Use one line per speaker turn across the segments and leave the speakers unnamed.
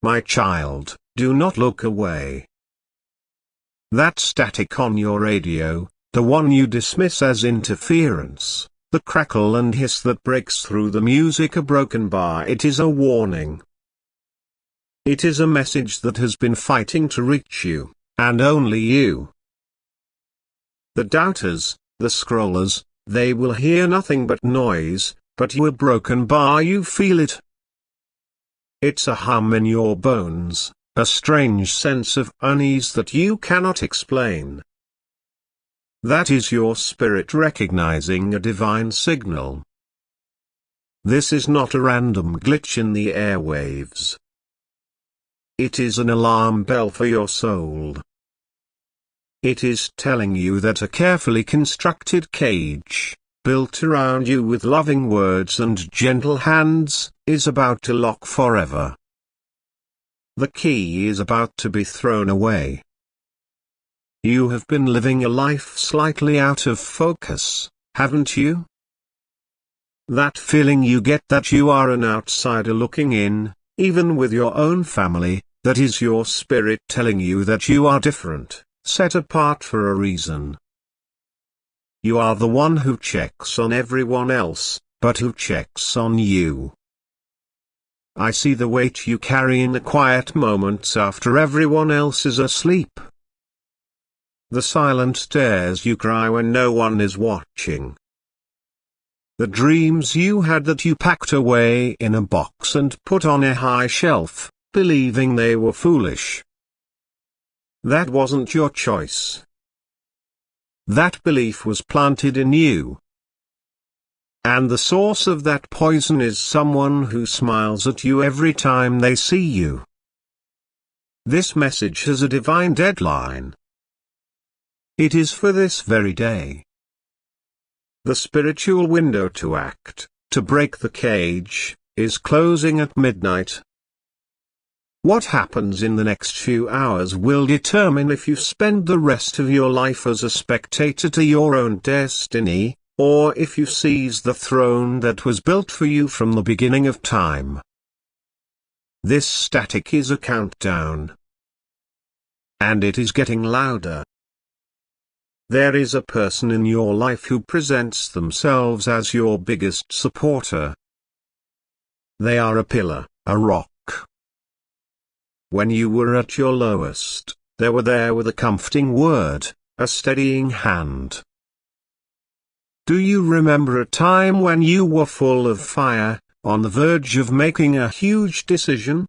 My child, do not look away. That static on your radio, the one you dismiss as interference, the crackle and hiss that breaks through the music a broken bar, it is a warning. It is a message that has been fighting to reach you, and only you. The doubters, the scrollers, they will hear nothing but noise, but you a broken bar, you feel it. It's a hum in your bones, a strange sense of unease that you cannot explain. That is your spirit recognizing a divine signal. This is not a random glitch in the airwaves. It is an alarm bell for your soul. It is telling you that a carefully constructed cage, built around you with loving words and gentle hands, is about to lock forever. The key is about to be thrown away. You have been living a life slightly out of focus, haven't you? That feeling you get that you are an outsider looking in, even with your own family, that is your spirit telling you that you are different, set apart for a reason. You are the one who checks on everyone else, but who checks on you. I see the weight you carry in the quiet moments after everyone else is asleep. The silent tears you cry when no one is watching. The dreams you had that you packed away in a box and put on a high shelf, believing they were foolish. That wasn't your choice. That belief was planted in you. And the source of that poison is someone who smiles at you every time they see you. This message has a divine deadline. It is for this very day. The spiritual window to act, to break the cage, is closing at midnight. What happens in the next few hours will determine if you spend the rest of your life as a spectator to your own destiny, or if you seize the throne that was built for you from the beginning of time. This static is a countdown. And it is getting louder. There is a person in your life who presents themselves as your biggest supporter. They are a pillar, a rock. When you were at your lowest, they were there with a comforting word, a steadying hand. Do you remember a time when you were full of fire, on the verge of making a huge decision?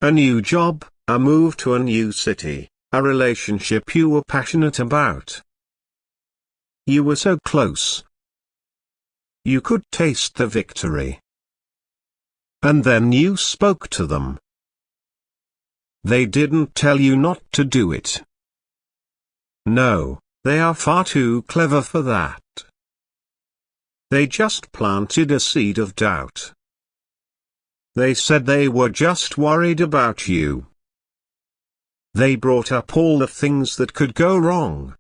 A new job, a move to a new city, a relationship you were passionate about. You were so close. You could taste the victory. And then you spoke to them. They didn't tell you not to do it. No, they are far too clever for that. They just planted a seed of doubt. They said they were just worried about you. They brought up all the things that could go wrong.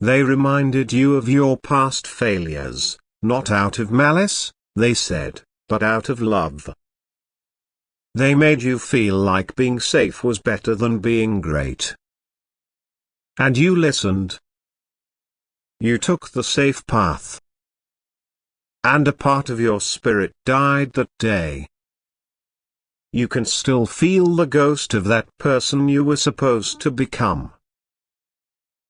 They reminded you of your past failures, not out of malice, they said, but out of love. They made you feel like being safe was better than being great. And you listened. You took the safe path. And a part of your spirit died that day. You can still feel the ghost of that person you were supposed to become.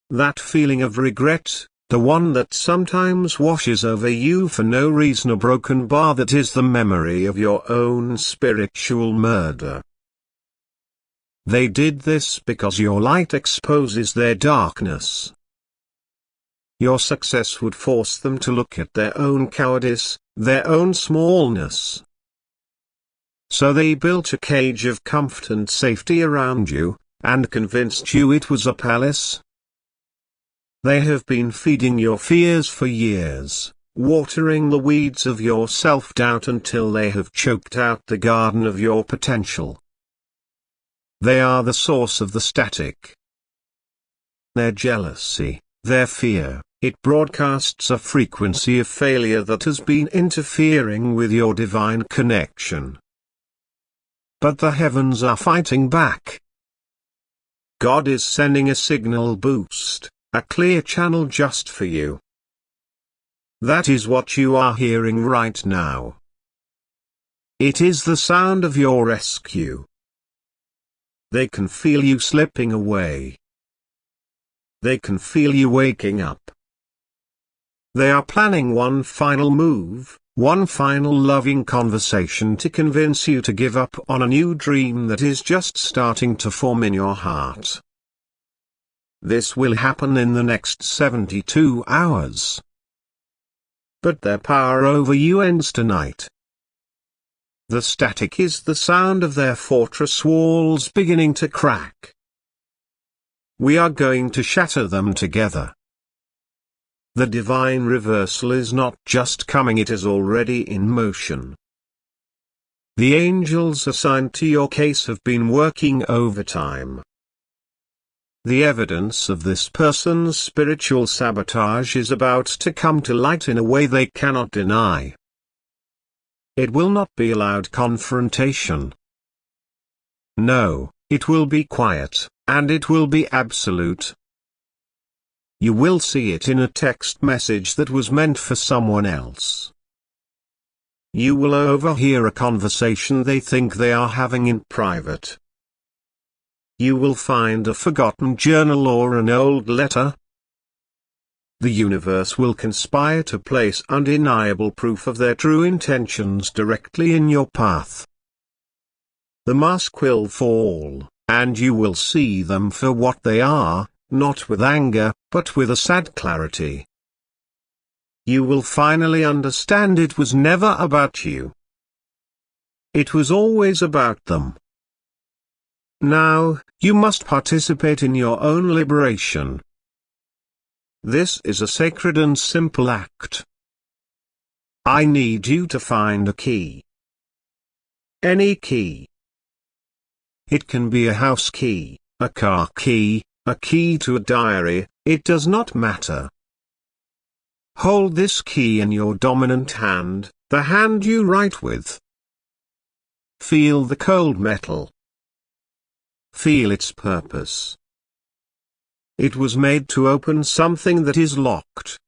That feeling of regret, the one that sometimes washes over you for no reason, a broken bar that is the memory of your own spiritual murder. They did this because your light exposes their darkness. Your success would force them to look at their own cowardice, their own smallness. So they built a cage of comfort and safety around you, and convinced you it was a palace. They have been feeding your fears for years, watering the weeds of your self-doubt until they have choked out the garden of your potential. They are the source of the static. Their jealousy, their fear, it broadcasts a frequency of failure that has been interfering with your divine connection. but the heavens are fighting back. God is sending a signal boost, a clear channel just for you. That is what you are hearing right now. It is the sound of your rescue. They can feel you slipping away. They can feel you waking up. They are planning one final move, one final loving conversation to convince you to give up on a new dream that is just starting to form in your heart. This will happen in the next 72 hours. But their power over you ends tonight. The static is the sound of their fortress walls beginning to crack. We are going to shatter them together. The divine reversal is not just coming, it is already in motion. The angels assigned to your case have been working overtime. The evidence of this person's spiritual sabotage is about to come to light in a way they cannot deny. It will not be a loud confrontation. No, it will be quiet, and it will be absolute. You will see it in a text message that was meant for someone else. You will overhear a conversation they think they are having in private. You will find a forgotten journal or an old letter. The universe will conspire to place undeniable proof of their true intentions directly in your path. The mask will fall, and you will see them for what they are, not with anger, but with a sad clarity. You will finally understand it was never about you. It was always about them. Now, you must participate in your own liberation. This is a sacred and simple act. I need you to find a key. Any key. It can be a house key, a car key, a key to a diary, it does not matter. Hold this key in your dominant hand, the hand you write with. Feel the cold metal. Feel its purpose. It was made to open something that is locked.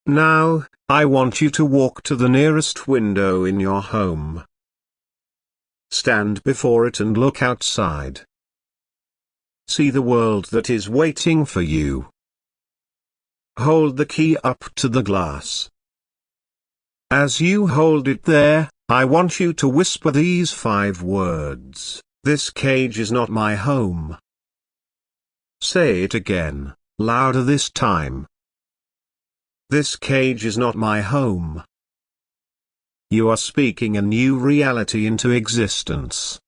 Now, I want you to walk to the nearest window in your home. Stand before it and look outside. See the world that is waiting for you. Hold the key up to the glass. As you hold it there, I want you to whisper these 5 words. This cage is not my home. Say it again, louder this time. This cage is not my home. You are speaking a new reality into existence.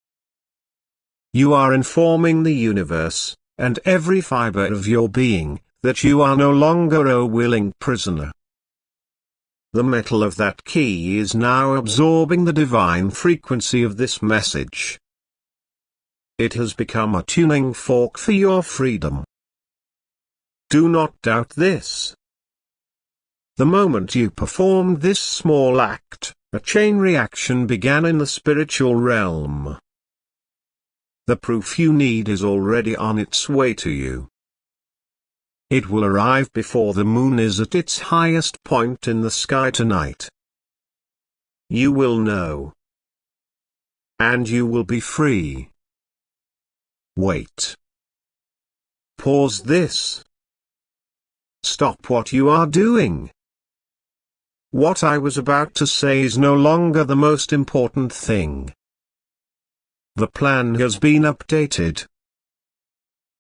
You are informing the universe, and every fiber of your being, that you are no longer a willing prisoner. The metal of that key is now absorbing the divine frequency of this message. It has become a tuning fork for your freedom. Do not doubt this. The moment you performed this small act, a chain reaction began in the spiritual realm. The proof you need is already on its way to you. It will arrive before the moon is at its highest point in the sky tonight. You will know. And you will be free. Wait. Pause this. Stop what you are doing. What I was about to say is no longer the most important thing. The plan has been updated.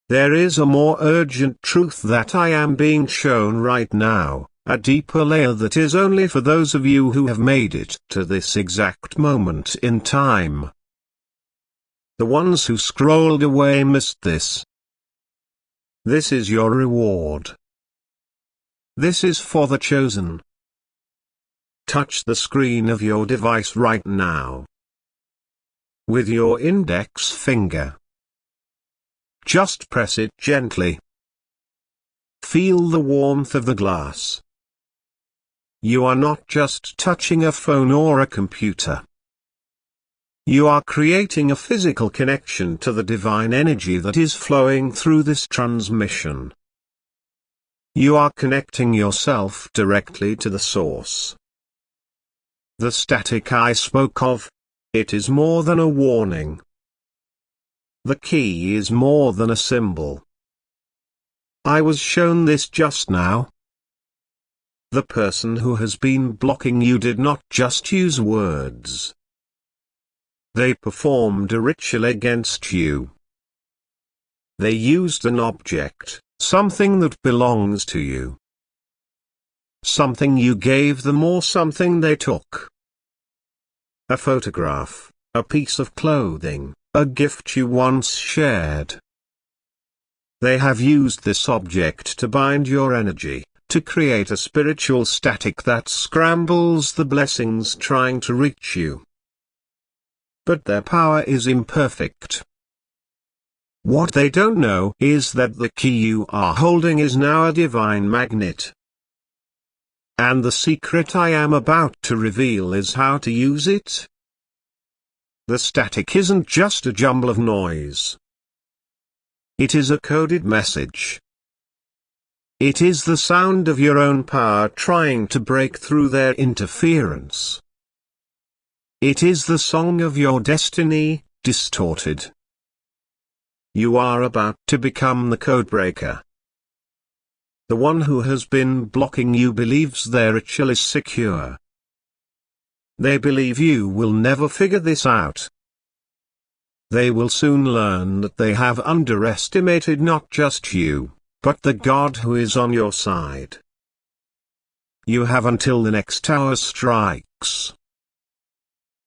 There is a more urgent truth that I am being shown right now, a deeper layer that is only for those of you who have made it to this exact moment in time. The ones who scrolled away missed this. This is your reward. This is for the chosen. Touch the screen of your device right now. With your index finger. Just press it gently. Feel the warmth of the glass. You are not just touching a phone or a computer. You are creating a physical connection to the divine energy that is flowing through this transmission. You are connecting yourself directly to the source. The static I spoke of, it is more than a warning. The key is more than a symbol. I was shown this just now. The person who has been blocking you did not just use words. They performed a ritual against you. They used an object, something that belongs to you. Something you gave them or something they took. A photograph, a piece of clothing, a gift you once shared. They have used this object to bind your energy, to create a spiritual static that scrambles the blessings trying to reach you. But their power is imperfect. What they don't know is that the key you are holding is now a divine magnet. And the secret I am about to reveal is how to use it. The static isn't just a jumble of noise. It is a coded message. It is the sound of your own power trying to break through their interference. It is the song of your destiny, distorted. You are about to become the codebreaker. The one who has been blocking you believes their ritual is secure. They believe you will never figure this out. They will soon learn that they have underestimated not just you, but the God who is on your side. You have until the next hour strikes.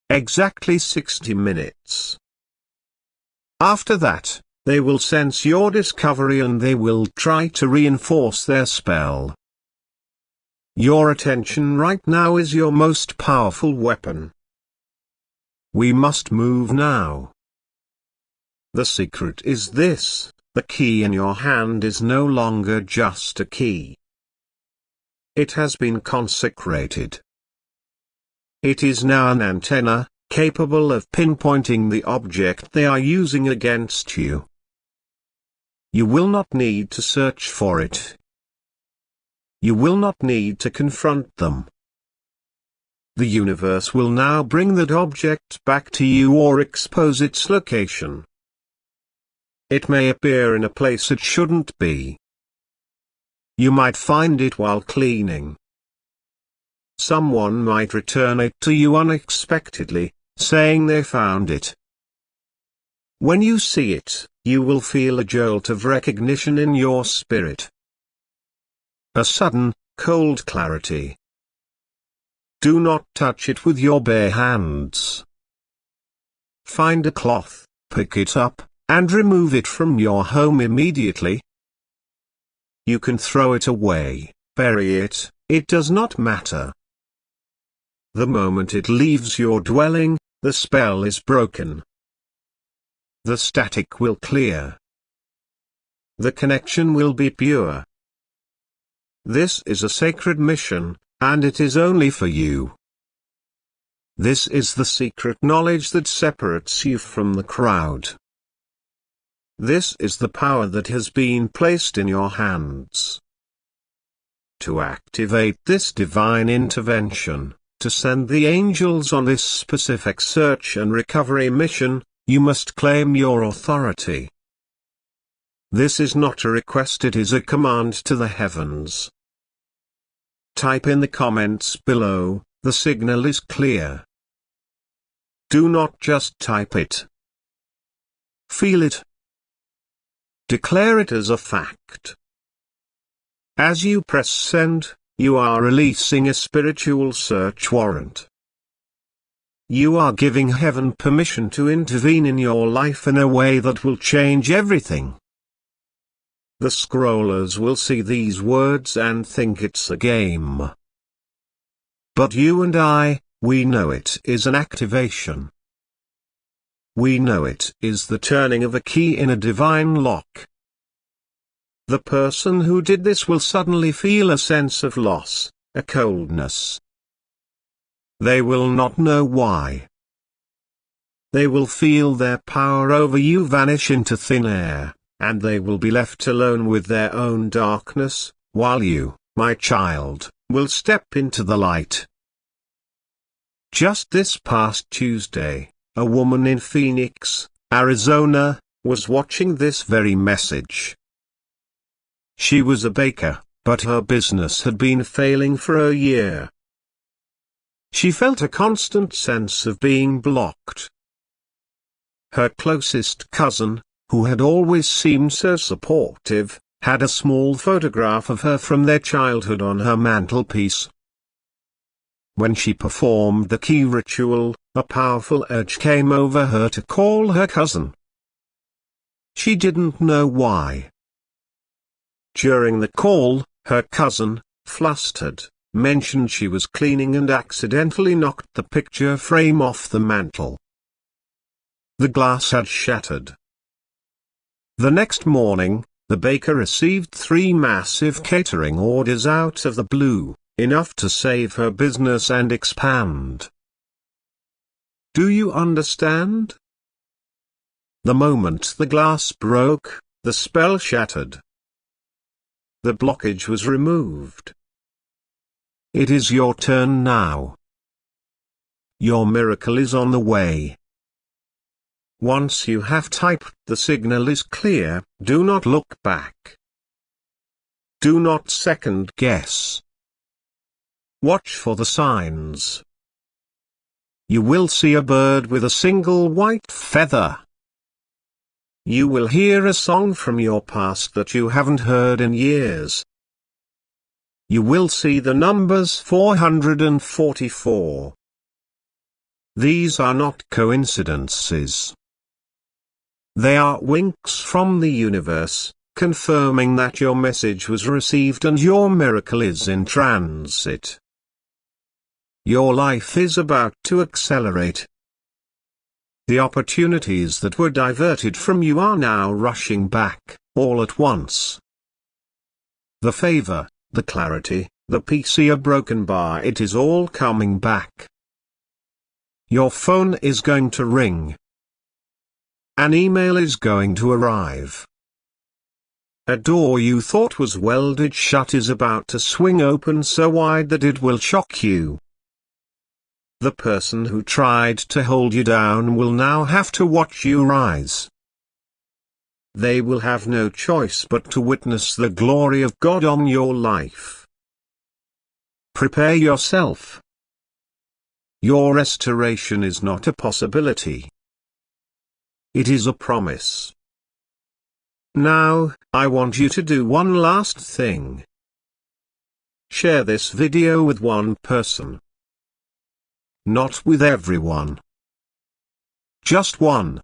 Exactly 60 minutes. After that, they will sense your discovery and they will try to reinforce their spell. Your attention right now is your most powerful weapon. We must move now. The secret is this: the key in your hand is no longer just a key. It has been consecrated. It is now an antenna, capable of pinpointing the object they are using against you. You will not need to search for it. You will not need to confront them. The universe will now bring that object back to you or expose its location. It may appear in a place it shouldn't be. You might find it while cleaning. Someone might return it to you unexpectedly, saying they found it. When you see it, you will feel a jolt of recognition in your spirit. A sudden, cold clarity. Do not touch it with your bare hands. Find a cloth, pick it up, and remove it from your home immediately. You can throw it away, bury it, it does not matter. The moment it leaves your dwelling, the spell is broken. The static will clear. The connection will be pure. This is a sacred mission, and it is only for you. This is the secret knowledge that separates you from the crowd. This is the power that has been placed in your hands. To activate this divine intervention, to send the angels on this specific search and recovery mission, you must claim your authority. This is not a request, it is a command to the heavens. Type in the comments below, the signal is clear. Do not just type it. Feel it. Declare it as a fact. As you press send, you are releasing a spiritual search warrant. You are giving heaven permission to intervene in your life in a way that will change everything. The scrollers will see these words and think it's a game. But you and I, we know it is an activation. We know it is the turning of a key in a divine lock. The person who did this will suddenly feel a sense of loss, a coldness. They will not know why. they will feel their power over you vanish into thin air, and they will be left alone with their own darkness, while you, my child, will step into the light. Just this past Tuesday, a woman in Phoenix, Arizona, was watching this very message. She was a baker, but her business had been failing for a year. She felt a constant sense of being blocked. Her closest cousin, who had always seemed so supportive, had a small photograph of her from their childhood on her mantelpiece. When she performed the key ritual, a powerful urge came over her to call her cousin. She didn't know why. During the call, her cousin, flustered, mentioned she was cleaning and accidentally knocked the picture frame off the mantel. The glass had shattered. The next morning, the baker received 3 massive catering orders out of the blue, enough to save her business and expand. Do you understand? The moment the glass broke, the spell shattered. The blockage was removed. It is your turn now. Your miracle is on the way. Once you have typed the signal is clear, do not look back. Do not second guess. Watch for the signs. You will see a bird with a single white feather. You will hear a song from your past that you haven't heard in years. You will see the numbers 444. These are not coincidences. They are winks from the universe, confirming that your message was received and your miracle is in transit. Your life is about to accelerate. The opportunities that were diverted from you are now rushing back, all at once. The favor, the clarity, the peace you're broken by, it is all coming back. Your phone is going to ring. An email is going to arrive. A door you thought was welded shut is about to swing open so wide that it will shock you. The person who tried to hold you down will now have to watch you rise. They will have no choice but to witness the glory of God on your life. Prepare yourself. Your restoration is not a possibility. It is a promise. Now, I want you to do one last thing. Share this video with one person. Not with everyone. Just one.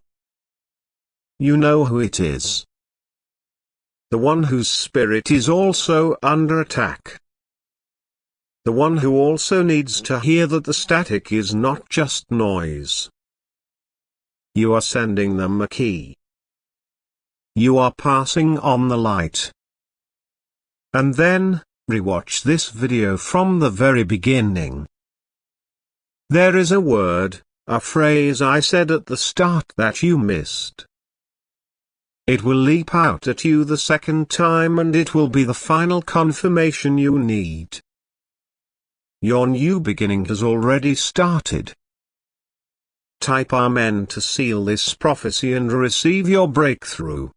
You know who it is. The one whose spirit is also under attack. The one who also needs to hear that the static is not just noise. You are sending them a key. You are passing on the light. And then, rewatch this video from the very beginning. There is a word, a phrase I said at the start that you missed. It will leap out at you the second time and it will be the final confirmation you need. Your new beginning has already started. Type Amen to seal this prophecy and receive your breakthrough.